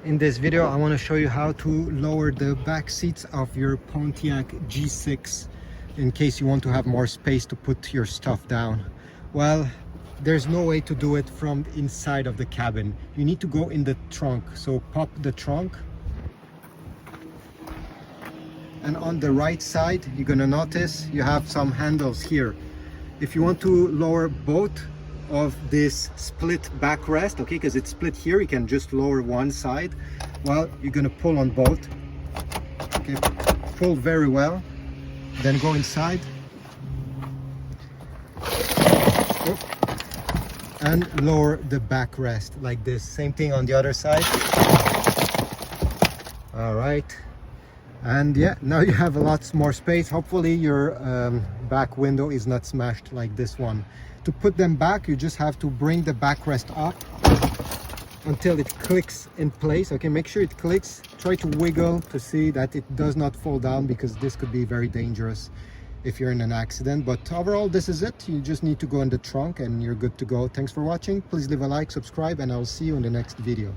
In this video I want to show you how to lower the back seats of your Pontiac G6 in case you want to have more space to put your stuff down. Well, there's no way to do it from inside of the cabin. You need to go in the trunk. So pop the trunk, and on the right side you're gonna notice you have some handles here. If you want to lower both of this split backrest, okay, because it's split here, you can just lower one side. Well, you're gonna pull on both, okay, pull very well, then go inside and lower the backrest like this. Same thing on the other side. All right, and yeah, now you have a lot more space. Hopefully your back window is not smashed like this one. To put them back, you just have to bring the backrest up until it clicks in place. Okay, make sure it clicks. Try to wiggle to see that it does not fall down, because this could be very dangerous if you're in an accident. But overall, this is it. You just need to go in the trunk and you're good to go. Thanks for watching. Please leave a like, subscribe, and I'll see you in the next video.